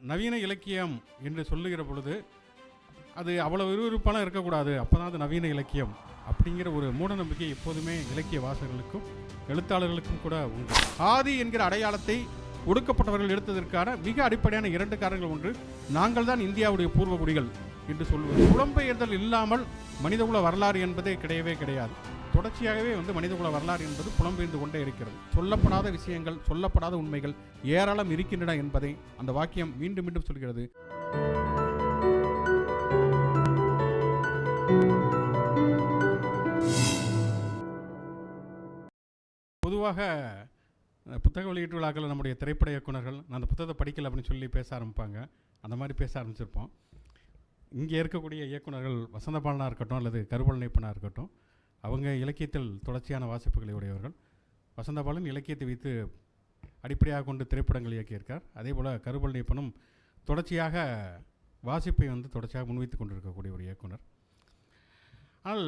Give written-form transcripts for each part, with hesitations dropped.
நவீன இலக்கியம் என்று சொல்லுகிற பொழுது அது அவ்வளோ விறுவிறுப்பான இருக்கக்கூடாது, அப்போ தான் அது நவீன இலக்கியம் அப்படிங்கிற ஒரு மூடநம்பிக்கை எப்போதுமே இலக்கிய வாசகர்களுக்கும் எழுத்தாளர்களுக்கும் கூட உண்டு. ஆதி என்கிற அடையாளத்தை ஒடுக்கப்பட்டவர்கள் எடுத்ததற்கான மிக அடிப்படையான 2 காரணங்கள். ஒன்று, நாங்கள் தான் இந்தியாவுடைய பூர்வகுடிகள் என்று சொல்வது. புலம்பெயர்தல் இல்லாமல் மனிதகுல வரலாறு என்பதே கிடையவே கிடையாது. தொடர்ச்சியாகவே மனிதகுல வரலாறு என்பது புலம்பெயர்ந்து கொண்டே இருக்கிறது. சொல்லப்படாத விஷயங்கள், சொல்லப்படாத உண்மைகள் ஏராளம் இருக்கின்றன என்பதை அந்த வாக்கியம் மீண்டும் மீண்டும் சொல்கிறது. பொதுவாக புத்தக வெளியீட்டு விழாக்களில் நம்முடைய திரைப்பட இயக்குனர்கள் நான் அந்த புத்தகத்தை படிக்கல அப்படின்னு சொல்லி பேச ஆரம்பிப்பாங்க. அந்த மாதிரி பேச ஆரம்பிச்சிருப்போம். இங்கே இருக்கக்கூடிய இயக்குனர்கள் வசந்தபாலனாக இருக்கட்டும் அல்லது கருவழனியப்பனாக இருக்கட்டும், அவங்க இலக்கியத்தில் தொடர்ச்சியான வாசிப்புகளை உடையவர்கள். வசந்தபாலன் இலக்கியத்தை வைத்து அடிப்படையாக கொண்டு திரைப்படங்கள் இயக்கியிருக்கார். அதே போல் கருவழனியப்பனும் தொடர்ச்சியாக வாசிப்பை தொடர்ச்சியாக முன்வைத்து கொண்டிருக்கக்கூடிய ஒரு இயக்குனர். ஆனால்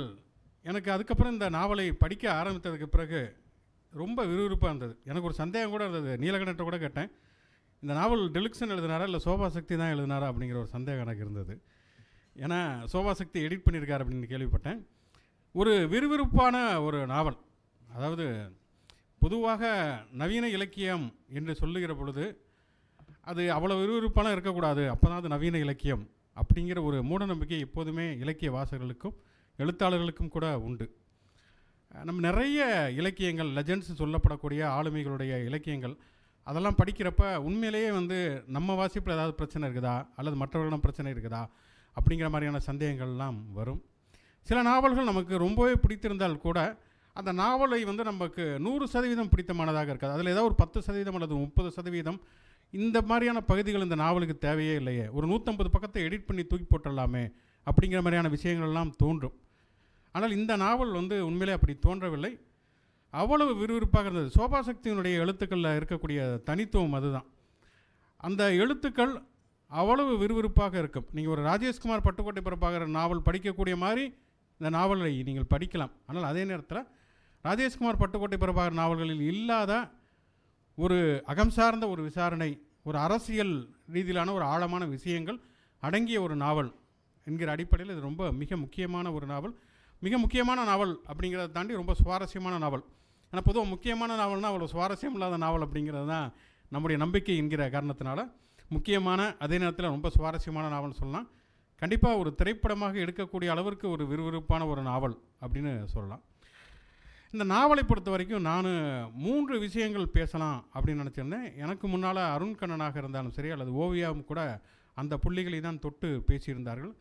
எனக்கு அதுக்கப்புறம் இந்த நாவலை படிக்க ஆரம்பித்ததுக்கு பிறகு ரொம்ப விறுவிறுப்பாக இருந்தது. எனக்கு ஒரு சந்தேகம் கூட இருந்தது. நீலகண்டத்தை கூட கேட்டேன், இந்த நாவல் டெலுக்ஸன் எழுதினாரா இல்லை சோபா சக்தி தான் எழுதினாரா அப்படிங்கிற ஒரு சந்தேகம் எனக்கு இருந்தது. ஏன்னா சோபா சக்தி எடிட் பண்ணியிருக்கார் அப்படின்னு கேள்விப்பட்டேன். ஒரு விறுவிறுப்பான ஒரு நாவல். அதாவது பொதுவாக நவீன இலக்கியம் என்று சொல்லுகிற பொழுது அது அவ்வளோ விறுவிறுப்பான இருக்கக்கூடாது, அப்போ தான் அது நவீன இலக்கியம் அப்படிங்கிற ஒரு மூடநம்பிக்கை எப்போதுமே இலக்கிய வாசகர்களுக்கும் எழுத்தாளர்களுக்கும் கூட உண்டு. நம்ம நிறைய இலக்கியங்கள், லெஜெண்ட்ஸ் சொல்லப்படக்கூடிய ஆளுமைகளுடைய இலக்கியங்கள் அதெல்லாம் படிக்கிறப்ப உண்மையிலேயே நம்ம வாசிப்பில் ஏதாவது பிரச்சனை இருக்குதா அல்லது மற்றவர்களிடம் பிரச்சனை இருக்குதா அப்படிங்கிற மாதிரியான சந்தேகங்கள்லாம் வரும். சில நாவல்கள் நமக்கு ரொம்பவே பிடித்திருந்தால் கூட அந்த நாவலை நமக்கு 100% பிடித்தமானதாக இருக்காது. அதில் ஏதாவது ஒரு 10% அல்லது 30% இந்த மாதிரியான பகுதிகள் இந்த நாவலுக்கு தேவையே இல்லையே, ஒரு 150 பக்கத்தை எடிட் பண்ணி தூக்கி போட்டுடலாமே அப்படிங்கிற மாதிரியான விஷயங்கள்லாம் தோன்றும். ஆனால் இந்த நாவல் உண்மையிலே அப்படி தோன்றவில்லை. அவ்வளவு விறுவிறுப்பாக இருந்தது. சோபா சக்தியினுடைய எழுத்துக்களில் இருக்கக்கூடிய தனித்துவம் அதுதான். அந்த எழுத்துக்கள் அவ்வளவு விறுவிறுப்பாக இருக்கும். நீங்கள் ஒரு ராஜேஷ்குமார் பட்டுக்கோட்டை பிரபாகரன் நாவல் படிக்கக்கூடிய மாதிரி இந்த நாவலை நீங்கள் படிக்கலாம். ஆனால் அதே நேரத்தில் ராஜேஷ்குமார் பட்டுக்கோட்டை பிரபாகரன் நாவல்களில் இல்லாத ஒரு அகம் சார்ந்த ஒரு விசாரணை, ஒரு அரசியல் ரீதியிலான ஒரு ஆழமான விஷயங்கள் அடங்கிய ஒரு நாவல் என்கிற அடிப்படையில் இது ரொம்ப மிக முக்கியமான ஒரு நாவல். மிக முக்கியமான நாவல் அப்படிங்கிறத தாண்டி ரொம்ப சுவாரஸ்யமான நாவல். ஏன்னா பொதுவாக முக்கியமான நாவல்னால் அவ்வளோ சுவாரஸ்யம் இல்லாத நாவல் அப்படிங்கிறது தான் நம்முடைய நம்பிக்கை என்கிற காரணத்தினால முக்கியமான அதே நேரத்தில் ரொம்ப சுவாரஸ்யமான நாவல்னு சொல்லலாம். கண்டிப்பாக ஒரு திரைப்படமாக எடுக்கக்கூடிய அளவிற்கு ஒரு விறுவிறுப்பான ஒரு நாவல் அப்படின்னு சொல்லலாம். இந்த நாவலை பொறுத்த வரைக்கும் நான் 3 விஷயங்கள் பேசலாம் அப்படின்னு நினச்சிருந்தேன். எனக்கு முன்னால் அருண் கண்ணனாக இருந்தாலும் சரி அல்லது ஓவியாவும் கூட அந்த புள்ளிகளை தான் தொட்டு பேசியிருந்தார்கள்.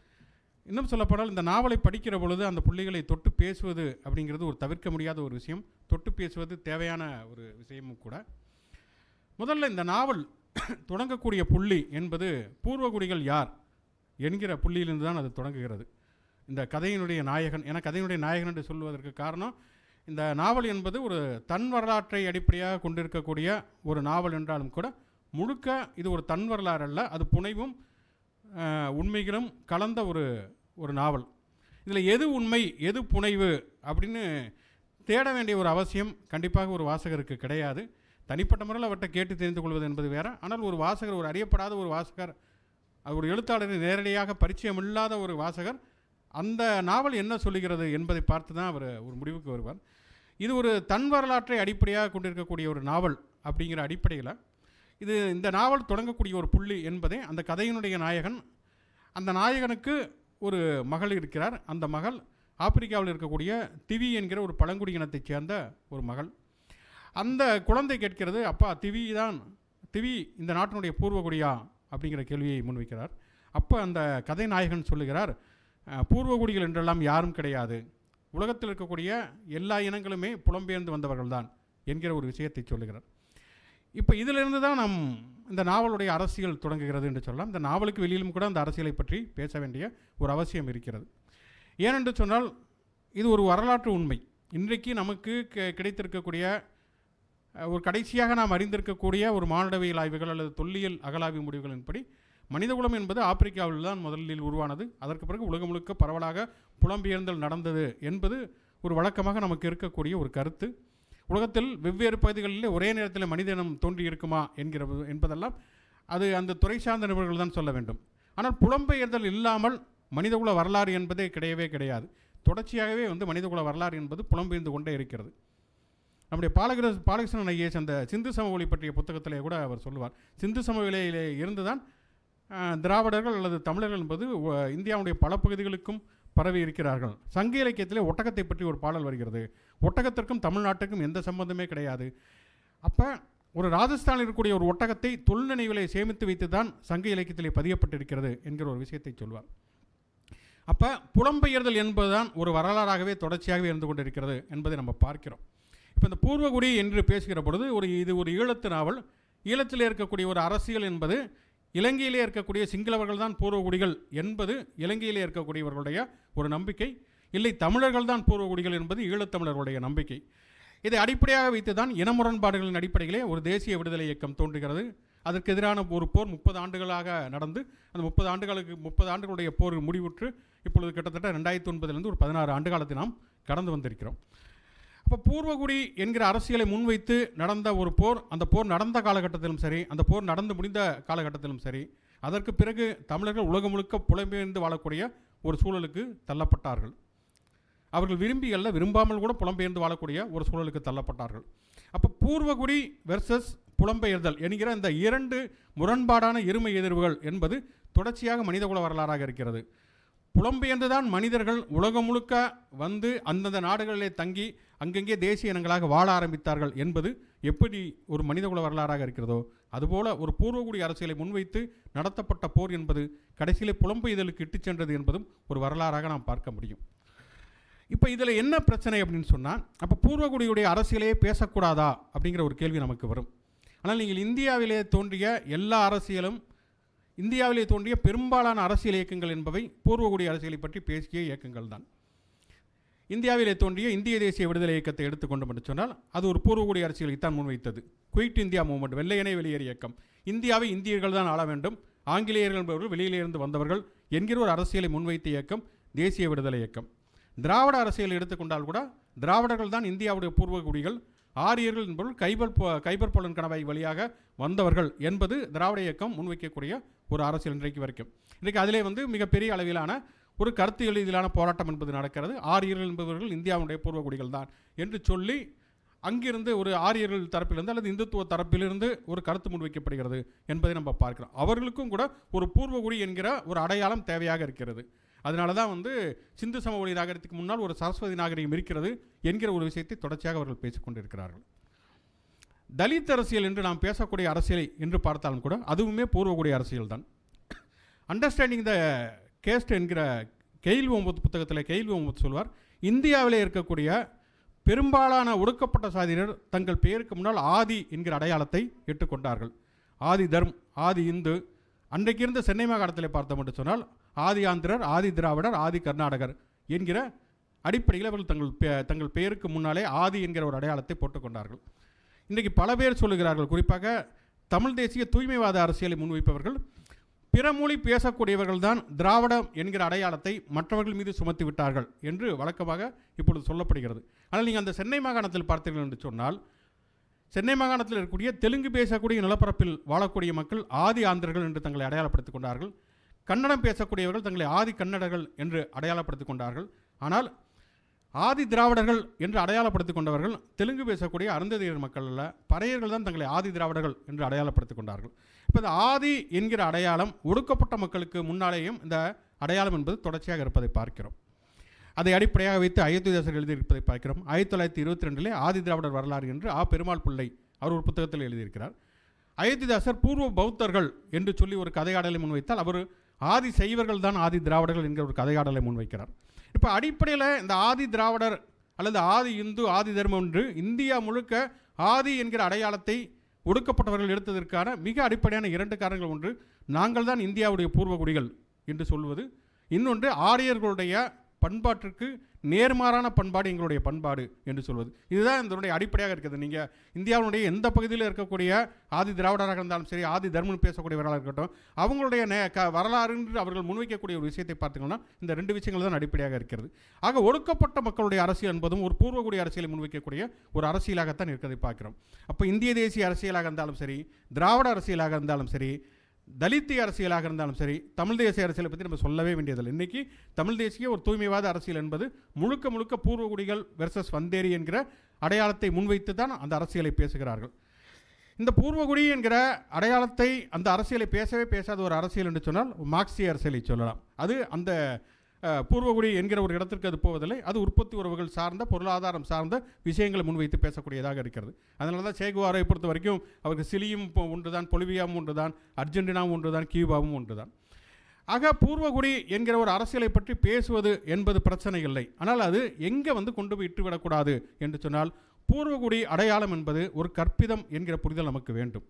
இன்னும் சொல்லப்போனால் இந்த நாவலை படிக்கிற பொழுது அந்த புள்ளிகளை தொட்டு பேசுவது அப்படிங்கிறது ஒரு தவிர்க்க முடியாத ஒரு விஷயம். தொட்டு பேசுவது தேவையான ஒரு விஷயமும் கூட. முதல்ல இந்த நாவல் தொடங்கக்கூடிய புள்ளி என்பது பூர்வகுடிகள் யார் என்கிற புள்ளியிலிருந்து தான் அது தொடங்குகிறது. இந்த கதையினுடைய நாயகன், என கதையினுடைய நாயகன் என்று சொல்வதற்கு காரணம், இந்த நாவல் என்பது ஒரு தன் வரலாற்றை அடிப்படையாக கொண்டிருக்கக்கூடிய ஒரு நாவல் என்றாலும் கூட முழுக்க இது ஒரு தன் வரலாறு அல்ல, அது புனைவும் உண்மைகளும் கலந்த ஒரு நாவல். இதில் எது உண்மை எது புனைவு அப்படின்னு தேட வேண்டிய ஒரு அவசியம் கண்டிப்பாக ஒரு வாசகருக்கு கிடையாது. தனிப்பட்ட முறையில் அவர்கிட்ட கேட்டு தெரிந்து கொள்வது என்பது வேறு. ஆனால் ஒரு வாசகர், ஒரு அறியப்படாத ஒரு வாசகர், அது ஒரு எழுத்தாளரை நேரடியாக பரிச்சயம் இல்லாத ஒரு வாசகர் அந்த நாவல் என்ன சொல்லுகிறது என்பதை பார்த்து தான் அவர் ஒரு முடிவுக்கு வருவார். இது ஒரு தன் வரலாற்றை அடிப்படையாக கொண்டிருக்கக்கூடிய ஒரு நாவல் அப்படிங்கிற அடிப்படையில் இந்த நாவல் தொடங்கக்கூடிய ஒரு புள்ளி என்பதே அந்த கதையினுடைய நாயகன். அந்த நாயகனுக்கு ஒரு மகள் இருக்கிறார். அந்த மகள் ஆப்பிரிக்காவில் இருக்கக்கூடிய திவி என்கிற ஒரு பழங்குடி இனத்தைச் சேர்ந்த ஒரு மகள். அந்த குழந்தை கேட்கிறது, அப்பா திவி இந்த நாட்டினுடைய பூர்வகுடியா அப்படிங்கிற கேள்வியை முன்வைக்கிறார். அப்போ அந்த கதை நாயகன் சொல்லுகிறார், பூர்வகுடிகள் என்றெல்லாம் யாரும் கிடையாது, உலகத்தில் இருக்கக்கூடிய எல்லா இனங்களுமே புலம்பெயர்ந்து வந்தவர்கள் தான் என்கிற ஒரு விஷயத்தை சொல்லுகிறார். இப்போ இதிலிருந்து தான் இந்த நாவலுடைய அரசியல் தொடங்குகிறது என்று சொல்லலாம். இந்த நாவலுக்கு வெளியிலும் கூட அந்த அரசியலை பற்றி பேச வேண்டிய ஒரு அவசியம் இருக்கிறது. ஏனென்று சொன்னால் இது ஒரு வரலாற்று உண்மை. இன்றைக்கு நமக்கு கிடைத்திருக்கக்கூடிய ஒரு கடைசியாக நாம் அறிந்திருக்கக்கூடிய ஒரு மானுடவியல் ஆய்வுகள் அல்லது தொல்லியல் அகலாய்வு முடிவுகளின்படி மனிதகுலம் என்பது ஆப்பிரிக்காவில் தான் முதலில் உருவானது. அதற்கு பிறகு உலகம் முழுக்க பரவலாக புலம்பெயர்ந்தல் நடந்தது என்பது ஒரு வழக்கமாக நமக்கு இருக்கக்கூடிய ஒரு கருத்து. உலகத்தில் வெவ்வேறு பகுதிகளிலே ஒரே நேரத்தில் மனித இனம் தோன்றி இருக்குமா என்பதெல்லாம் அது அந்த துறை சார்ந்த நிபுணர்கள் தான் சொல்ல வேண்டும். ஆனால் புலம்பெயர்தல் இல்லாமல் மனிதகுல வரலாறு என்பதே கிடையவே கிடையாது. தொடர்ச்சியாகவே மனிதகுல வரலாறு என்பது புலம்பெயர்ந்து கொண்டே இருக்கிறது. நம்முடைய பாலகிருஷ்ணன் ஐஏஎஸ் அந்த சிந்து சமவெளி பற்றிய புத்தகத்திலே கூட அவர் சொல்லுவார், சிந்து சமவெளியிலே இருந்துதான் திராவிடர்கள் அல்லது தமிழர்கள் என்பது இந்தியாவுடைய பல பகுதிகளுக்கும் பரவி இருக்கிறார்கள். சங்க இலக்கியத்திலே ஒட்டகத்தை பற்றி ஒரு பாடல் வருகிறது. ஒட்டகத்திற்கும் தமிழ்நாட்டுக்கும் எந்த சம்பந்தமே கிடையாது. அப்போ ஒரு ராஜஸ்தானில் இருக்கக்கூடிய ஒரு ஒட்டகத்தை தொல்நினைவிலே சேமித்து வைத்து தான் சங்க இலக்கியத்திலே பதியப்பட்டிருக்கிறது என்கிற ஒரு விஷயத்தை சொல்வார். அப்போ புலம்பெயர்தல் என்பதுதான் ஒரு வரலாறாகவே தொடர்ச்சியாகவே இருந்து கொண்டிருக்கிறது என்பதை நம்ம பார்க்கிறோம். இப்போ இந்த பூர்வகுடி என்று பேசுகிற பொழுது இது ஒரு ஈழத்து நாவல். ஈழத்தில் இருக்கக்கூடிய ஒரு அரசியல் என்பது இலங்கையிலே இருக்கக்கூடிய சிங்களவர்கள் தான் பூர்வகுடிகள் என்பது இலங்கையிலே இருக்கக்கூடியவர்களுடைய ஒரு நம்பிக்கை. இல்லை, தமிழர்கள் தான் பூர்வகுடிகள் என்பது ஈழத்தமிழர்களுடைய நம்பிக்கை. இதை அடிப்படையாக வைத்து தான் இன முரண்பாடுகளின் அடிப்படையிலே ஒரு தேசிய விடுதலை இயக்கம் தோன்றுகிறது. அதற்கு எதிரான ஒரு போர் 30 ஆண்டுகளாக நடந்து அந்த 30 ஆண்டுகளுடைய போர் முடிவுற்று இப்பொழுது கிட்டத்தட்ட 2009 ஒரு 16 ஆண்டு காலத்தை நாம் கடந்து வந்திருக்கிறோம். அப்போ பூர்வகுடி என்கிற அரசியலை முன்வைத்து நடந்த ஒரு போர், அந்த போர் நடந்த காலகட்டத்திலும் சரி, அந்த போர் நடந்து முடிந்த காலகட்டத்திலும் சரி, அதற்கு பிறகு தமிழர்கள் உலகம் முழுக்க புலம்பெயர்ந்து வாழக்கூடிய ஒரு சூழலுக்கு தள்ளப்பட்டார்கள். அவர்கள் விரும்பி அல்ல, விரும்பாமல் கூட புலம்பெயர்ந்து வாழக்கூடிய ஒரு சூழலுக்கு தள்ளப்பட்டார்கள். அப்போ பூர்வகுடி வெர்சஸ் புலம்பெயர்தல் என்கிற இந்த இரண்டு முரண்பாடான இருமை எதிர்வுகள் என்பது தொடர்ச்சியாக மனிதகுல வரலாறாக இருக்கிறது. புலம்பெயர்ந்துதான் மனிதர்கள் உலகம் முழுக்க வந்து அந்தந்த நாடுகளிலே தங்கி அங்கங்கே தேசிய இனங்களாக வாழ ஆரம்பித்தார்கள் என்பது எப்படி ஒரு மனிதகுல வரலாறாக இருக்கிறதோ, அதுபோல ஒரு பூர்வகுடி அரசியலை முன்வைத்து நடத்தப்பட்ட போர் என்பது கடைசியிலே புலம்பெயர்தலுக்கு இட்டுச் சென்றது என்பதும் ஒரு வரலாறாக நாம் பார்க்க முடியும். இப்போ இதில் என்ன பிரச்சனை அப்படின்னு சொன்னால், அப்போ பூர்வகுடியுடைய அரசியலையே பேசக்கூடாதா அப்படிங்கிற ஒரு கேள்வி நமக்கு வரும். ஆனால் நீங்கள் இந்தியாவிலே தோன்றிய எல்லா அரசியலும், இந்தியாவிலே தோன்றிய பெரும்பாலான அரசியல் இயக்கங்கள் என்பவை பூர்வகுடி அரசியலை பற்றி பேசிய இயக்கங்கள் தான். இந்தியாவிலே தோன்றிய இந்திய தேசிய விடுதலை இயக்கத்தை எடுத்துக்கொண்டோம் என்று சொன்னால் அது ஒரு பூர்வகுடி அரசியலை தான் முன்வைத்தது. குயிட் இந்தியா மூவ்மெண்ட், வெள்ளையனே வெளியேறு இயக்கம், இந்தியாவை இந்தியர்கள் தான் ஆள வேண்டும், ஆங்கிலேயர்கள் என்பவர்கள் வெளியிலிருந்து வந்தவர்கள் என்கிற ஒரு அரசியலை முன்வைத்த இயக்கம் தேசிய விடுதலை இயக்கம். திராவிட அரசியலை எடுத்துக்கொண்டால் கூட திராவிடர்கள் தான் இந்தியாவுடைய பூர்வகுடிகள், ஆரியர்கள் என்பவர்கள் கைபர் பலன் கணவாய் வழியாக வந்தவர்கள் என்பது திராவிட இயக்கம் முன்வைக்கக்கூடிய ஒரு அரசியல் இன்றைக்கு வரைக்கும். இன்றைக்கு அதிலே மிகப்பெரிய அளவிலான ஒரு கருத்து எழுதியிலான போராட்டம் என்பது நடக்கிறது. ஆரியர்கள் என்பவர்கள் இந்தியாவுடைய பூர்வகுடிகள் தான் என்று சொல்லி அங்கிருந்து ஒரு ஆரியர்கள் தரப்பிலிருந்து அல்லது இந்துத்துவ தரப்பிலிருந்து ஒரு கருத்து முன்வைக்கப்படுகிறது என்பதை நம்ம பார்க்கிறோம். அவர்களுக்கும் கூட ஒரு பூர்வகுடி என்கிற ஒரு அடையாளம் தேவையாக இருக்கிறது. அதனால தான் சிந்து சமவெளி நாகரிகத்துக்கு முன்னால் ஒரு சரஸ்வதி நாகரிகம் இருக்கிறது என்கிற ஒரு விஷயத்தை தொடர்ச்சியாக அவர்கள் பேசிக்கொண்டிருக்கிறார்கள். தலித் அரசியல் என்று நாம் பேசக்கூடிய அரசியலை என்று பார்த்தாலும் கூட அதுவுமே பூர்வகுடி அரசியல் தான். அண்டர்ஸ்டாண்டிங் த கேஸ்ட் என்கிற கெயில் ஓம்பத் புத்தகத்தில் கெயில் ஓம்பத் சொல்வார், இந்தியாவிலே இருக்கக்கூடிய பெரும்பாலான ஒடுக்கப்பட்ட சாதியினர் தங்கள் பெயருக்கு முன்னால் ஆதி என்கிற அடையாளத்தை ஏற்றுக்கொண்டார்கள். ஆதி தர்ம், ஆதி இந்து. அன்றைக்கு இருந்த சென்னை மாகாணத்தில் பார்த்தோம் என்று சொன்னால் ஆதி ஆந்திரர், ஆதி திராவிடர், ஆதி கர்நாடகர் என்கிற அடிப்படையில் அவர்கள் தங்கள் பெயருக்கு முன்னாலே ஆதி என்கிற ஒரு அடையாளத்தை போட்டுக்கொண்டார்கள். இன்றைக்கு பல பேர் சொல்லுகிறார்கள், குறிப்பாக தமிழ் தேசிய தூய்மைவாத அரசியலை முன்வைப்பவர்கள் பிற மொழி பேசக்கூடியவர்கள் தான் திராவிடம் என்கிற அடையாளத்தை மற்றவர்கள் மீது சுமத்தி விட்டார்கள் என்று வழக்கமாக இப்பொழுது சொல்லப்படுகிறது. ஆனால் நீங்கள் அந்த சென்னை மாகாணத்தில் பார்த்தீர்கள் என்று சொன்னால், சென்னை மாகாணத்தில் இருக்கக்கூடிய தெலுங்கு பேசக்கூடிய நிலப்பரப்பில் வாழக்கூடிய மக்கள் ஆதி ஆந்திரர்கள் என்று தங்களை அடையாளப்படுத்திக் கொண்டார்கள். கன்னடம் பேசக்கூடியவர்கள் தங்களை ஆதி கன்னடர்கள் என்று அடையாளப்படுத்திக் கொண்டார்கள். ஆனால் ஆதி திராவிடர்கள் என்று அடையாளப்படுத்திக் கொண்டவர்கள் தெலுங்கு பேசக்கூடிய அருந்ததியர் மக்கள் அல்ல, பறையர்கள் தான் தங்களை ஆதி திராவிடர்கள் என்று அடையாளப்படுத்திக் கொண்டார்கள். இப்போ இந்த ஆதி என்கிற அடையாளம் ஒடுக்கப்பட்ட மக்களுக்கு முன்னாலேயும் இந்த அடையாளம் என்பது தொடர்ச்சியாக இருப்பதை பார்க்கிறோம். அதை அடிப்படையாக வைத்து அயோத்திதாசர் எழுதியிருப்பதை பார்க்கிறோம். 1922 ஆதி திராவிடர் வரலாறு என்று பெருமாள் பிள்ளை அவர் ஒரு புத்தகத்தில் எழுதியிருக்கிறார். அயோத்திதாசர் பூர்வ பௌத்தர்கள் என்று சொல்லி ஒரு கதையாடலை முன்வைத்தால் அவர் ஆதி சைவர்கள் தான் ஆதி திராவிடர்கள் என்கிற ஒரு கதையாடலை முன்வைக்கிறார். இப்போ அடிப்படையில் இந்த ஆதி திராவிடர் அல்லது ஆதி இந்து, ஆதி தர்மம் என்று இந்தியா முழுக்க ஆதி என்கிற அடையாளத்தை ஒடுக்கப்பட்டவர்கள் எடுத்ததற்கான மிக அடிப்படையான 2 காரணங்கள். ஒன்று, நாங்கள் தான் இந்தியாவுடைய பூர்வகுடிகள் என்று சொல்வது. இன்னொன்று, ஆரியர்களுடைய பண்பாட்டிற்கு நேர்மாறான பண்பாடு எங்களுடைய பண்பாடு என்று சொல்வது. இதுதான் இதனுடைய அடிப்படையாக இருக்குது. நீங்கள் இந்தியாவுடைய எந்த பகுதியில் இருக்கக்கூடிய ஆதி திராவிடராக இருந்தாலும் சரி, ஆதி தர்மம் பேசக்கூடியவர்களாக இருக்கட்டும், அவங்களுடைய வரலாறு என்று அவர்கள் முன்வைக்கக்கூடிய ஒரு விஷயத்தை பார்த்தீங்கன்னா இந்த 2 விஷயங்கள் தான் அடிப்படையாக இருக்கிறது. ஆக ஒடுக்கப்பட்ட மக்களுடைய அரசியல் என்பதும் ஒரு பூர்வகுடி அரசியலை முன்வைக்கக்கூடிய ஒரு அரசியலாகத்தான் இருக்கிறதை பார்க்கிறோம். அப்போ இந்திய தேசிய அரசியலாக இருந்தாலும் சரி, திராவிட அரசியலாக இருந்தாலும் சரி, தலித்திய அரசியலாக இருந்தாலும் சரி, தமிழ் தேசிய அரசியலை பற்றி நம்ம சொல்லவே வேண்டியதில்லை. இன்றைக்கி தமிழ் தேசிய ஒரு தூய்மைவாத அரசியல் என்பது முழுக்க முழுக்க பூர்வகுடிகள் வெர்சஸ் வந்தேரி என்கிற அடையாளத்தை முன்வைத்து தான் அந்த அரசியலை பேசுகிறார்கள். இந்த பூர்வகுடி என்கிற அடையாளத்தை, அந்த அரசியலை பேசவே பேசாத ஒரு அரசியல் என்று சொன்னால் மார்க்சிய அரசியலை சொல்லலாம். அது அந்த பூர்வகுடி என்கிற ஒரு இடத்திற்கு அது போவதில்லை. அது உற்பத்தி உறவுகள் சார்ந்த, பொருளாதாரம் சார்ந்த விஷயங்களை முன்வைத்து பேசக்கூடியதாக இருக்கிறது. அதனால தான் சேகுவாரை பொறுத்த வரைக்கும் அவருக்கு சிலியும் ஒன்று தான், பொலிவியாவும் ஒன்று தான், அர்ஜென்டினாவும் ஒன்று தான், கியூபாவும் ஒன்று தான். ஆக பூர்வகுடி என்கிற ஒரு அரசியலை பற்றி பேசுவது என்பது பிரச்சனை இல்லை. ஆனால் அது எங்கே கொண்டு போய் இட்டுவிடக்கூடாது என்று சொன்னால், பூர்வகுடி அடையாளம் என்பது ஒரு கற்பிதம் என்கிற புரிதல் நமக்கு வேண்டும்.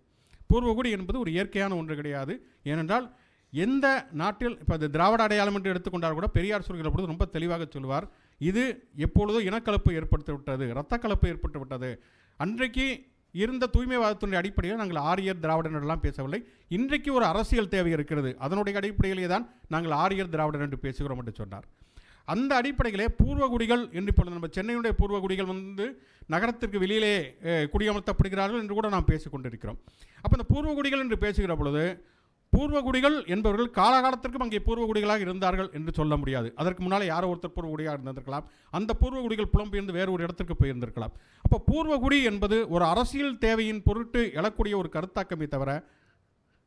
பூர்வகுடி என்பது ஒரு இயற்கையான ஒன்று கிடையாது. ஏனென்றால் எந்த நாட்டில் இப்போ அது திராவிட அடையாளம் என்று எடுத்துக்கொண்டால் கூட பெரியார் சொல்கிற பொழுது ரொம்ப தெளிவாக சொல்வார், இது எப்பொழுதோ இனக்கலப்பு ஏற்படுத்தி விட்டது, இரத்த கலப்பு ஏற்பட்டு விட்டது. அன்றைக்கு இருந்த தூய்மைவாதத்தினுடைய அடிப்படையில் நாங்கள் ஆரியர் திராவிடர் என்றெல்லாம் பேசவில்லை. இன்றைக்கு ஒரு அரசியல் தேவை இருக்கிறது, அதனுடைய அடிப்படையிலே தான் நாங்கள் ஆரியர் திராவிடர் என்று பேசுகிறோம் என்று சொன்னார். அந்த அடிப்படையிலே பூர்வகுடிகள் என்று இப்பொழுது நம்ம சென்னையுடைய பூர்வகுடிகள் நகரத்திற்கு வெளியிலே குடியமர்த்தப்படுகிறார்கள் என்று கூட நாம் பேசிக்கொண்டிருக்கிறோம். அப்போ இந்த பூர்வகுடிகள் என்று பேசுகிற பொழுது, பூர்வகுடிகள் என்பவர்கள் காலகாலத்திற்கும் அங்கே பூர்வகுடிகளாக இருந்தார்கள் என்று சொல்ல முடியாது. அதற்கு முன்னால் யாரோ ஒருத்தர் பூர்வகுடியாக இருந்திருக்கலாம். அந்த பூர்வகுடிகள் புலம்பெயர்ந்து வேறு ஒரு இடத்திற்கு போயிருந்திருக்கலாம். அப்போ பூர்வகுடி என்பது ஒரு அரசியல் தேவையின் பொருட்டு எழக்கூடிய ஒரு கருத்தாக்கமே தவிர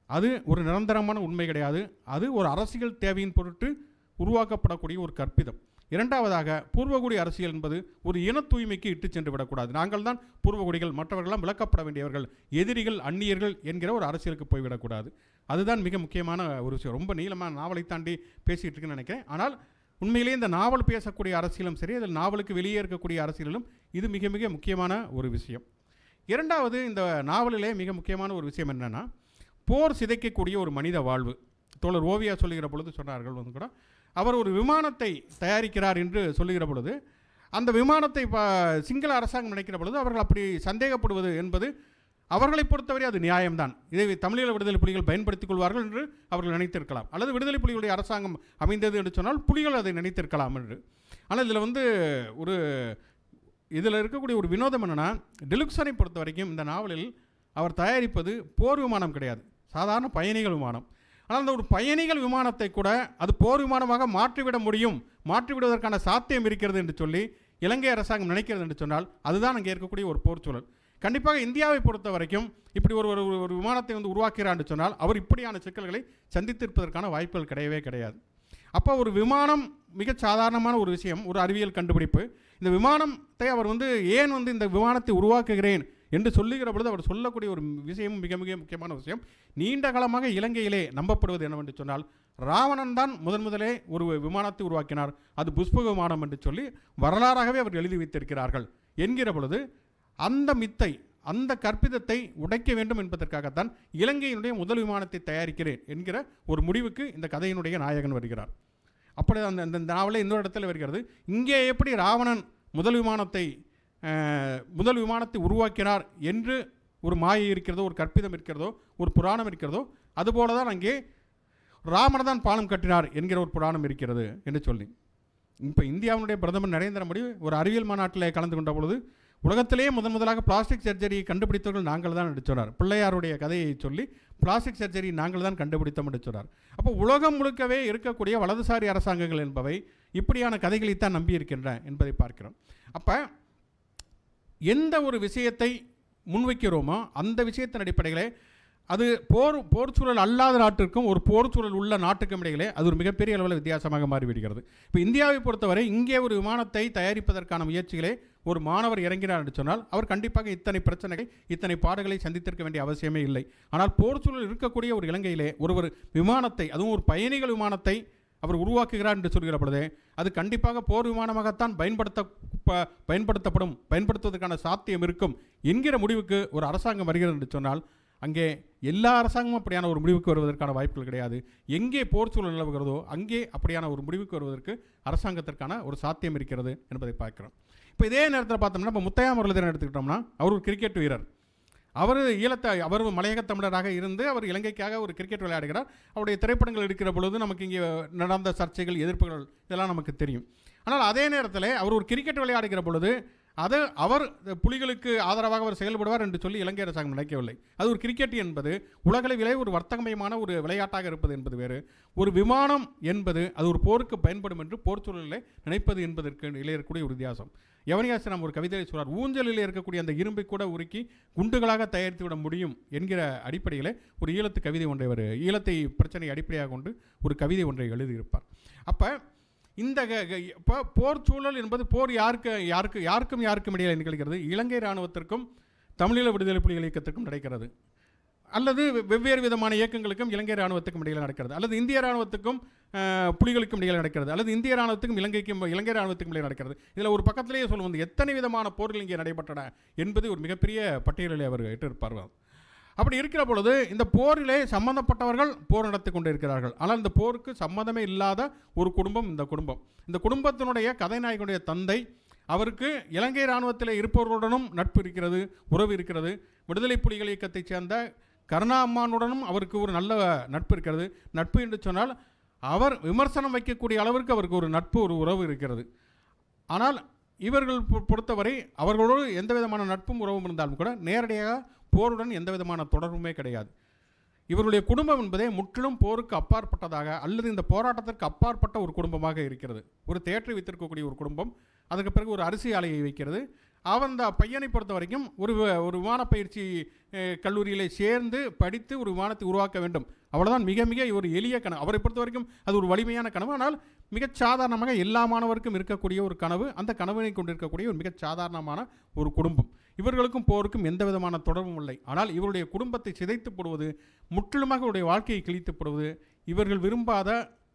அது ஒரு நிரந்தரமான உண்மை கிடையாது. அது ஒரு அரசியல் தேவையின் பொருட்டு உருவாக்கப்படக்கூடிய ஒரு கற்பிதம். இரண்டாவதாக, பூர்வகுடி அரசியல் என்பது ஒரு இன தூய்மைக்கு இட்டு சென்று விடக்கூடாது. நாங்கள் தான் பூர்வகுடிகள், மற்றவர்களாம் விளக்கப்பட வேண்டியவர்கள், எதிரிகள், அந்நியர்கள் என்கிற ஒரு அரசியலுக்கு போய்விடக்கூடாது. அதுதான் மிக முக்கியமான ஒரு விஷயம். ரொம்ப நீளமான நாவலை தாண்டி பேசிகிட்டு இருக்குன்னு நினைக்கிறேன். ஆனால் உண்மையிலே இந்த நாவல் பேசக்கூடிய அரசியலும் சரி, அதில் நாவலுக்கு வெளியே இருக்கக்கூடிய அரசியலும் இது மிக மிக முக்கியமான ஒரு விஷயம். இரண்டாவது, இந்த நாவலிலே மிக முக்கியமான ஒரு விஷயம் என்னென்னா, போர் சிதைக்கக்கூடிய ஒரு மனித வாழ்வு. தோழர் ஓவியா சொல்லுகிற பொழுது சொன்னார்கள் கூட, அவர் ஒரு விமானத்தை தயாரிக்கிறார் என்று சொல்லுகிற பொழுது, அந்த விமானத்தை சிங்கள அரசாங்கம் நினைக்கிற பொழுது அவர்கள் அப்படி சந்தேகப்படுவது என்பது அவர்களை பொறுத்தவரை அது நியாயம்தான். இதை தமிழீழ விடுதலை புலிகள் பயன்படுத்திக் கொள்வார்கள் என்று அவர்கள் நினைத்திருக்கலாம், அல்லது விடுதலை புலிகளுடைய அரசாங்கம் அமைந்தது என்று சொன்னால் புலிகள் அதை நினைத்திருக்கலாம் என்று. ஆனால் இதில் இருக்கக்கூடிய ஒரு வினோதம் என்னென்னா, டெலுக்சனை பொறுத்த வரைக்கும் இந்த நாவலில் அவர் தயாரிப்பது போர் விமானம் கிடையாது, சாதாரண பயணிகள் விமானம். ஆனால் அந்த ஒரு பயணிகள் விமானத்தை கூட அது போர் விமானமாக மாற்றிவிட முடியும், மாற்றிவிடுவதற்கான சாத்தியம் இருக்கிறது என்று சொல்லி இலங்கை அரசாங்கம் நினைக்கிறது என்று சொன்னால் அதுதான் அங்கே இருக்கக்கூடிய ஒரு போர் சூழல். கண்டிப்பாக இந்தியாவை பொறுத்த வரைக்கும் இப்படி ஒரு விமானத்தை உருவாக்கிறார் என்று சொன்னால் அவர் இப்படியான சிக்கல்களை சந்தித்திருப்பதற்கான வாய்ப்புகள் கிடையவே கிடையாது. அப்போ ஒரு விமானம் மிக சாதாரணமான ஒரு விஷயம், ஒரு அறிவியல் கண்டுபிடிப்பு. இந்த விமானத்தை அவர் ஏன் இந்த விமானத்தை உருவாக்குகிறேன் என்று சொல்லுகிற பொழுது அவர் சொல்லக்கூடிய ஒரு விஷயம் மிக மிக முக்கியமான விஷயம். நீண்ட காலமாக இலங்கையிலே நம்பப்படுவது என்னவென்று சொன்னால், ராவணன் தான் முதலே ஒரு விமானத்தை உருவாக்கினார், அது புஷ்பக விமானம் என்று சொல்லி வரலாறாகவே அவர் எழுதி வைத்திருக்கிறார்கள் என்கிற பொழுது, அந்த மித்தை, அந்த கற்பிதத்தை உடைக்க வேண்டும் என்பதற்காகத்தான் இலங்கையினுடைய முதல் விமானத்தை தயாரிக்கிறேன் என்கிற ஒரு முடிவுக்கு இந்த கதையினுடைய நாயகன் வருகிறார். அப்படி அந்த நாவலே இன்னொரு இடத்துல வருகிறது. இங்கே எப்படி ராவணன் முதல் விமானத்தை உருவாக்கினார் என்று ஒரு மாயை இருக்கிறதோ, ஒரு கற்பிதம் இருக்கிறதோ, ஒரு புராணம் இருக்கிறதோ, அதுபோல தான் அங்கே ராமர் தான் பாலம் கட்டினார் என்கிற ஒரு புராணம் இருக்கிறது என்று சொல்லி, இப்போ இந்தியாவுடைய பிரதமர் நரேந்திர மோடி ஒரு அறிவியல் மாநாட்டில் கலந்து கொண்ட பொழுது, உலகத்திலேயே முதலாக பிளாஸ்டிக் சர்ஜரியை கண்டுபிடித்தவர்கள் நாங்கள் தான் என்று சொன்னார். பிள்ளையாருடைய கதையை சொல்லி பிளாஸ்டிக் சர்ஜரி நாங்கள் தான் கண்டுபிடித்தோம் என்று சொன்னார். அப்போ உலகம் முழுக்கவே இருக்கக்கூடிய வலதுசாரி அரசாங்கங்கள் என்பவை இப்படியான கதைகளைத்தான் நம்பியிருக்கின்றன என்பதை பார்க்கிறோம். அப்போ எந்த ஒரு விஷயத்தை முன்வைக்கிறோமோ அந்த விஷயத்தின் அடிப்படையிலே அது போர் சூழல் அல்லாத நாட்டிற்கும் ஒரு போர் சூழல் உள்ள நாட்டுக்கும் இடையிலே அது ஒரு மிகப்பெரிய அளவில் வித்தியாசமாக மாறிவிடுகிறது. இப்போ இந்தியாவை பொறுத்தவரை இங்கே ஒரு விமானத்தை தயாரிப்பதற்கான முயற்சிகளே ஒரு மாணவர் இறங்கினார் என்று சொன்னால் அவர் கண்டிப்பாக இத்தனை பிரச்சனைகள், இத்தனை பாடுகளை சந்தித்திருக்க வேண்டிய அவசியமே இல்லை. ஆனால் போர் சூழல் இருக்கக்கூடிய ஒரு இலங்கையிலே ஒருவர் விமானத்தை, அதுவும் ஒரு பயணிகள் விமானத்தை அவர் உருவாக்குகிறார் என்று சொல்கிற பொழுதே அது கண்டிப்பாக போர் விமானமாகத்தான் பயன்படுத்துவதற்கான சாத்தியம் இருக்கும் என்கிற முடிவுக்கு ஒரு அரசாங்கம் வருகிறது என்று சொன்னால், அங்கே எல்லா அரசாங்கமும் அப்படியான ஒரு முடிவுக்கு வருவதற்கான வாய்ப்புகள் கிடையாது. எங்கே போர் சூழல் நிலவுகிறதோ அங்கே அப்படியான ஒரு முடிவுக்கு வருவதற்கு அரசாங்கத்திற்கான ஒரு சாத்தியம் இருக்கிறது என்பதை பார்க்கிறோம். இப்போ இதே நேரத்தில் பார்த்தோம்னா, இப்போ முத்தையா முரளிதரன் எடுத்துக்கிட்டோம்னா, அவர் ஒரு கிரிக்கெட் வீரர். அவர் மலையக தமிழராக இருந்து அவர் இலங்கைக்காக ஒரு கிரிக்கெட் விளையாடுகிறார். அவருடைய திரைப்படங்கள் எடுக்கிற பொழுது நமக்கு இங்கே நடந்த சர்ச்சைகள், எதிர்ப்புகள் இதெல்லாம் நமக்கு தெரியும். ஆனால் அதே நேரத்தில் அவர் ஒரு கிரிக்கெட் விளையாடுகிற பொழுது அவர் புலிகளுக்கு ஆதரவாக அவர் செயல்படுவார் என்று சொல்லி இலங்கை அரசாங்கம் நினைக்கவில்லை. அது ஒரு கிரிக்கெட் என்பது உலகளவிலே ஒரு வர்த்தகமயமான ஒரு விளையாட்டாக இருப்பது என்பது வேறு. ஒரு விமானம் என்பது அது ஒரு போருக்கு பயன்படும் என்று போர் சூழலில் நினைப்பது என்பதற்கு இடையே இருக்கக்கூடிய ஒரு வித்தியாசம். யவனியாசனம் ஒரு கவிதையை சொல்றார், ஊஞ்சலில் இருக்கக்கூடிய அந்த இரும்பை கூட உருக்கி குண்டுகளாக தயாரித்து விட முடியும் என்கிற அடிப்படையில் ஒரு ஈழத்து கவிதை ஒன்றை ஈழத்தை பிரச்சனையை அடிப்படையாக கொண்டு ஒரு கவிதை ஒன்றை எழுதியிருப்பார். அப்போ இந்த இப்போ போர் சூழல் என்பது போர் யாருக்கும் இடையில் நிகழ்கிறது. இலங்கை இராணுவத்திற்கும் தமிழீழ விடுதலை புலிகள் இயக்கத்திற்கும் நடக்கிறது, அல்லது வெவ்வேறு விதமான இயக்கங்களுக்கும் இலங்கை இராணுவத்துக்கும் இடையில் நடக்கிறது, அல்லது இந்திய இராணுவத்துக்கும் புலிகளுக்கும் இடையில் நடக்கிறது, அல்லது இந்திய இராணுவத்துக்கும் இலங்கை இராணுவத்துக்கும் இடையில் நடக்கிறது. இதில் ஒரு பக்கத்திலேயே சொல்லுவது எத்தனை விதமான போர்கள் இங்கே நடைபெற்றன என்பது ஒரு மிகப்பெரிய பட்டியலில் அவர் இட்டிருப்பார். அப்படி இருக்கிற பொழுது இந்த போரிலே சம்பந்தப்பட்டவர்கள் போர் நடத்தி கொண்டு இருக்கிறார்கள். ஆனால் இந்த போருக்கு சம்மந்தமே இல்லாத ஒரு குடும்பம் இந்த குடும்பத்தினுடைய கதைநாயகனுடைய தந்தை, அவருக்கு இலங்கை இராணுவத்தில் இருப்பவர்களுடனும் நட்பு இருக்கிறது, உறவு இருக்கிறது. விடுதலை புலிகள் இயக்கத்தைச் சேர்ந்த கருணா அம்மானுடனும் அவருக்கு ஒரு நல்ல நட்பு இருக்கிறது. நட்பு என்று சொன்னால் அவர் விமர்சனம் வைக்கக்கூடிய அளவிற்கு அவருக்கு ஒரு நட்பு, ஒரு உறவு இருக்கிறது. ஆனால் இவர்கள் பொறுத்தவரை அவர்களோடு எந்த விதமான நட்பும் உறவும் இருந்தாலும் கூட நேரடியாக போருடன் எந்த விதமான தொடர்புமே கிடையாது. இவருடைய குடும்பம் என்பதே முற்றிலும் போருக்கு அப்பாற்பட்டதாக அல்லது இந்த போராட்டத்திற்கு அப்பாற்பட்ட ஒரு குடும்பமாக இருக்கிறது. ஒரு தேட்டரை வைத்திருக்கக்கூடிய ஒரு குடும்பம், அதுக்கு பிறகு ஒரு அரிசி ஆலையை வைக்கிறது. அந்த பையனை பொறுத்த வரைக்கும் ஒரு விமான பயிற்சி கல்லூரியில் சேர்ந்து படித்து ஒரு விமானத்தை உருவாக்க வேண்டும், அவ்வளோதான். மிக மிக ஒரு எளிய கனவு. அவரை பொறுத்த வரைக்கும் அது ஒரு வலிமையான கனவு, ஆனால் மிகச் சாதாரணமாக எல்லா மாணவருக்கும் இருக்கக்கூடிய ஒரு கனவு. அந்த கனவினை கொண்டிருக்கக்கூடிய ஒரு மிகச் சாதாரணமான ஒரு குடும்பம். இவர்களுக்கும் போருக்கும் எந்த விதமான தொடர்பும் இல்லை. ஆனால் இவருடைய குடும்பத்தை சிதைத்து போடுவது, முற்றிலுமாக இவருடைய வாழ்க்கையை கிழித்து போடுவது, இவர்கள் விரும்பாத,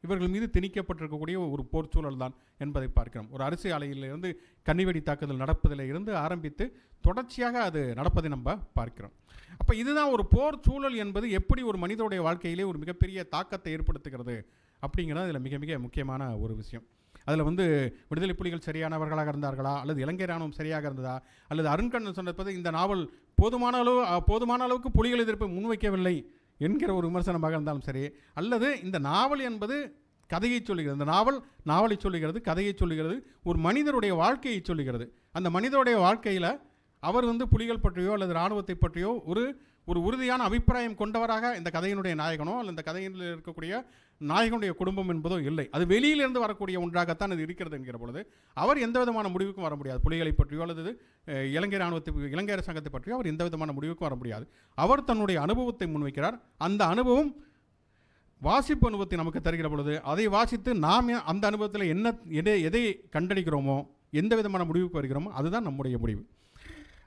இவர்கள் மீது திணிக்கப்பட்டிருக்கக்கூடிய ஒரு போர் சூழல் தான் என்பதை பார்க்கிறோம். ஒரு அரிசி ஆலையிலிருந்து கன்னிவெடி தாக்குதல் நடப்பதில் இருந்து ஆரம்பித்து தொடர்ச்சியாக அது நடப்பதை நம்ம பார்க்கிறோம். அப்போ இதுதான் ஒரு போர் சூழல் என்பது எப்படி ஒரு மனிதனுடைய வாழ்க்கையிலே ஒரு மிகப்பெரிய தாக்கத்தை ஏற்படுத்துகிறது அப்படிங்கிறது அதில் மிக மிக முக்கியமான ஒரு விஷயம். அதில் விடுதலை புலிகள் சரியானவர்களாக இருந்தார்களா, அல்லது இலங்கை இராணுவம் சரியாக இருந்ததா, அல்லது அருண்கண்ணன் சொன்னது இந்த நாவல் போதுமான அளவுக்கு புலிகள் எதிர்ப்பை முன்வைக்கவில்லை என்கிற ஒரு விமர்சனமாக இருந்தாலும் சரி, அல்லது இந்த நாவல் என்பது கதையை சொல்லுகிறது, இந்த நாவலை சொல்லுகிறது, கதையை சொல்லுகிறது, ஒரு மனிதருடைய வாழ்க்கையை சொல்லுகிறது. அந்த மனிதருடைய வாழ்க்கையில் அவர் புலிகள் பற்றியோ அல்லது இராணுவத்தை பற்றியோ ஒரு உறுதியான அபிப்பிராயம் கொண்டவராக இந்த கதையினுடைய நாயகனோ அல்லது இந்த கதையில் இருக்கக்கூடிய நாயகனுடைய குடும்பம் என்பதோ இல்லை. அது வெளியிலிருந்து வரக்கூடிய ஒன்றாகத்தான் அது இருக்கிறது என்கிற பொழுது அவர் எந்த விதமான முடிவுக்கும் வர முடியாது. புலிகளை பற்றியோ அல்லது இலங்கை அரசாங்கத்தை பற்றியோ அவர் எந்த விதமான முடிவுக்கும் வர முடியாது. அவர் தன்னுடைய அனுபவத்தை முன்வைக்கிறார். அந்த அனுபவம் வாசிப்பு அனுபவத்தை நமக்கு தருகிற பொழுது அதை வாசித்து நாம் அந்த அனுபவத்தில் எதை கண்டடிக்கிறோமோ, எந்த விதமான முடிவுக்கு வருகிறோமோ அதுதான் நம்முடைய முடிவு.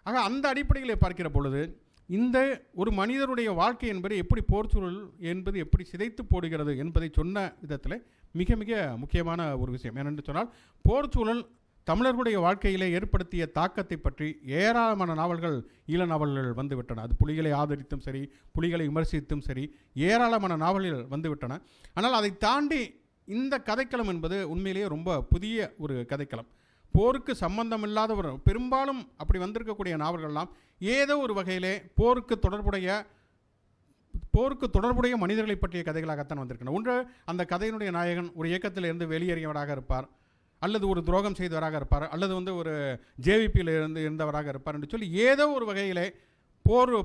ஆக அந்த அடிப்படையில் பார்க்கிற பொழுது இந்த ஒரு மனிதருடைய வாழ்க்கை என்பது எப்படி போர் சூழல் என்பது எப்படி சிதைத்து போடுகிறது என்பதை சொன்ன விதத்தில் மிக மிக முக்கியமான ஒரு விஷயம். ஏனென்று சொன்னால் போர் சூழல் தமிழர்களுடைய வாழ்க்கையிலே ஏற்படுத்திய தாக்கத்தை பற்றி ஏராளமான நாவல்கள், ஈழ நாவல்கள் வந்துவிட்டன. அது புலிகளை ஆதரித்தும் சரி, புலிகளை விமர்சித்தும் சரி, ஏராளமான நாவல்கள் வந்துவிட்டன. ஆனால் அதை தாண்டி இந்த கதைக்களம் என்பது உண்மையிலேயே ரொம்ப புதிய ஒரு கதைக்களம். போருக்கு சம்பந்தமில்லாத பெரும்பாலும் அப்படி வந்திருக்கக்கூடிய நாவல்கள்லாம் ஏதோ ஒரு வகையிலே போருக்கு தொடர்புடைய மனிதர்களை பற்றிய கதைகளாகத்தான் வந்திருக்கின்றன. ஒன்று, அந்த கதையினுடைய நாயகன் ஒரு இயக்கத்தில் இருந்து வெளியேறியவராக இருப்பார், அல்லது ஒரு துரோகம் செய்தவராக இருப்பார், அல்லது ஒரு ஜேவிபியில் இருந்தவராக இருப்பார் என்று சொல்லி ஏதோ ஒரு வகையிலே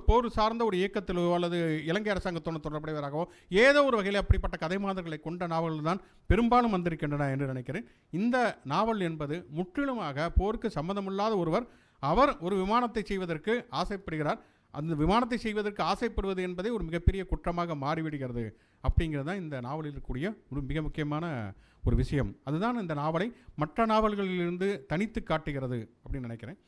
போர் சார்ந்த ஒரு இயக்கத்திலோ அல்லது இலங்கை அரசாங்கத்தோடு தொடர்புடையவராகவோ ஏதோ ஒரு வகையில் அப்படிப்பட்ட கதை மாதர்களை கொண்ட நாவல்கள் தான் பெரும்பாலும் வந்திருக்கின்றன என்று நினைக்கிறேன். இந்த நாவல் என்பது முற்றிலுமாக போருக்கு சம்மந்தமில்லாத அவர் ஒரு விமானத்தை செய்வதற்கு ஆசைப்படுகிறார். அந்த விமானத்தை செய்வதற்கு ஆசைப்படுவது என்பதை ஒரு மிகப்பெரிய குற்றமாக மாறிவிடுகிறது. அப்படிங்கிறது தான் இந்த நாவலில் இருக்கக்கூடிய ஒரு மிக முக்கியமான ஒரு விஷயம். அதுதான் இந்த நாவலை மற்ற நாவல்களிலிருந்து தனித்து காட்டுகிறது அப்படின்னு நினைக்கிறேன்.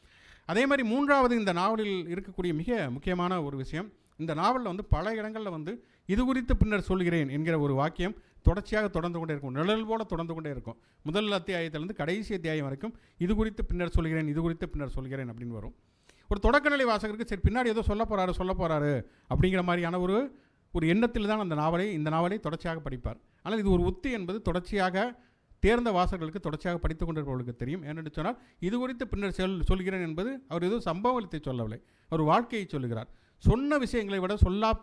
அதே மாதிரி மூன்றாவது, இந்த நாவலில் இருக்கக்கூடிய மிக முக்கியமான ஒரு விஷயம், இந்த நாவலில் பல இடங்களில் இது குறித்து பின்னர் சொல்கிறேன் என்கிற ஒரு வாக்கியம் தொடர்ச்சியாக தொடர்ந்து கொண்டே இருக்கும், நிழல் போல தொடர்ந்து கொண்டே இருக்கும். முதல் அத்தியாயத்திலிருந்து கடைசி அத்தியாயம் வரைக்கும் இது குறித்து பின்னர் சொல்கிறேன் அப்படின்னு வரும். ஒரு தொடக்கநிலை வாசகருக்கு சரி பின்னாடி ஏதோ சொல்ல போகிறாரு அப்படிங்கிற மாதிரியான ஒரு எண்ணத்தில் தான் இந்த நாவலை தொடர்ச்சியாக படிப்பார். ஆனால் இது ஒரு உத்தி என்பது தொடர்ச்சியாக தேர்ந்த வாசகர்களுக்கு தொடர்ச்சியாக படித்துக் கொண்டிருப்பவர்களுக்கு தெரியும். ஏனென்று சொன்னால் இது குறித்து பின்னர் சொல்கிறேன் என்பது அவர் ஏதோ சம்பவத்தை சொல்லவில்லை, அவர் வாழ்க்கையை சொல்லுகிறார். சொன்ன விஷயங்களை விட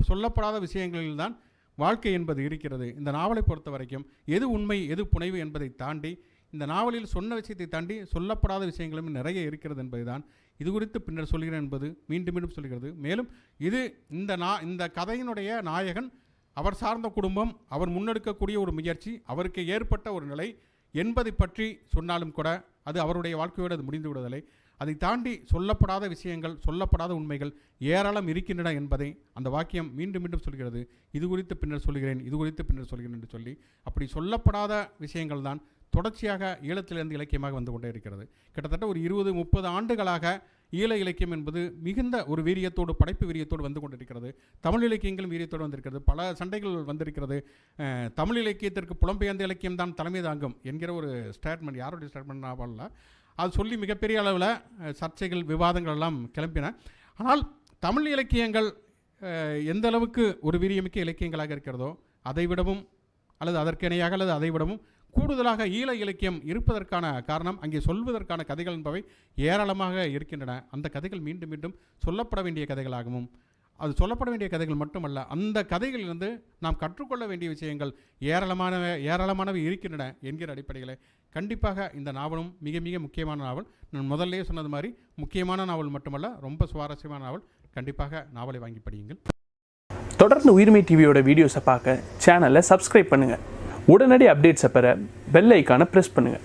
சொல்லப்படாத விஷயங்களில் தான் வாழ்க்கை என்பது இருக்கிறது. இந்த நாவலை பொறுத்த வரைக்கும் எது உண்மை எது புனைவு என்பதை தாண்டி இந்த நாவலில் சொன்ன விஷயத்தை தாண்டி சொல்லப்படாத விஷயங்களும் நிறைய இருக்கிறது என்பதுதான் இது குறித்து பின்னர் சொல்கிறேன் என்பது மீண்டும் மீண்டும் சொல்கிறது. மேலும் இது இந்த கதையினுடைய நாயகன், அவர் சார்ந்த குடும்பம், அவர் முன்னெடுக்கக்கூடிய ஒரு முயற்சி, அவருக்கு ஏற்பட்ட ஒரு நிலை என்பதை பற்றி சொன்னாலும் கூட அது அவருடைய வாழ்க்கையோடு அது முடிந்து விடுவதில்லை. அதை தாண்டி சொல்லப்படாத விஷயங்கள், சொல்லப்படாத உண்மைகள் ஏராளம் இருக்கின்றன என்பதை அந்த வாக்கியம் மீண்டும் மீண்டும் சொல்கிறது. இது குறித்து பின்னர் சொல்கிறேன், இது குறித்து பின்னர் சொல்கிறேன் என்று சொல்லி அப்படி சொல்லப்படாத விஷயங்கள் தான் தொடர்ச்சியாக ஈழத்திலிருந்து இலக்கியமாக வந்து கொண்டே இருக்கிறது. கிட்டத்தட்ட ஒரு 20-30 ஆண்டுகளாக ஈழ இலக்கியம் என்பது மிகுந்த ஒரு வீரியத்தோடு, படைப்பு வீரியத்தோடு வந்து கொண்டிருக்கிறது. தமிழ் இலக்கியங்களும் வீரியத்தோடு வந்திருக்கிறது. பல சண்டைகள் வந்திருக்கிறது. தமிழ் இலக்கியத்திற்கு புலம்பெயர்ந்த இலக்கியம் தான் தலைமை தாங்கும் என்கிற ஒரு ஸ்டேட்மெண்ட், யாருடைய ஸ்டேட்மெண்ட் ஞாபகம், அது சொல்லி மிகப்பெரிய அளவில் சர்ச்சைகள், விவாதங்கள் எல்லாம் கிளம்பின. ஆனால் தமிழ் இலக்கியங்கள் எந்த அளவுக்கு ஒரு வீரியமிக்க இலக்கியங்களாக இருக்கிறதோ அதை விடவும் அல்லது அதற்கு இணையாக அல்லது அதை விடவும் கூடுதலாக ஈழ இலக்கியம் இருப்பதற்கான காரணம் அங்கே சொல்வதற்கான கதைகள் என்பவை ஏராளமாக இருக்கின்றன. அந்த கதைகள் மீண்டும் மீண்டும் சொல்லப்பட வேண்டிய கதைகளாகவும், அது சொல்லப்பட வேண்டிய கதைகள் மட்டுமல்ல, அந்த கதைகளிலிருந்து நாம் கற்றுக்கொள்ள வேண்டிய விஷயங்கள் ஏராளமானவை இருக்கின்றன என்கிற அடிப்படையில் கண்டிப்பாக இந்த நாவலும் மிக மிக முக்கியமான நாவல். நான் முதல்லே சொன்னது மாதிரி முக்கியமான நாவல் மட்டுமல்ல, ரொம்ப சுவாரஸ்யமான நாவல். கண்டிப்பாக நாவலை வாங்கி படியுங்கள். தொடர்ந்து உயிர்மை டிவியோட வீடியோஸை பார்க்க சேனலை சப்ஸ்கிரைப் பண்ணுங்கள். உடனடி அப்டேட்ஸை பெற பெல் ஐக்கானை ப்ரெஸ் பண்ணுங்கள்.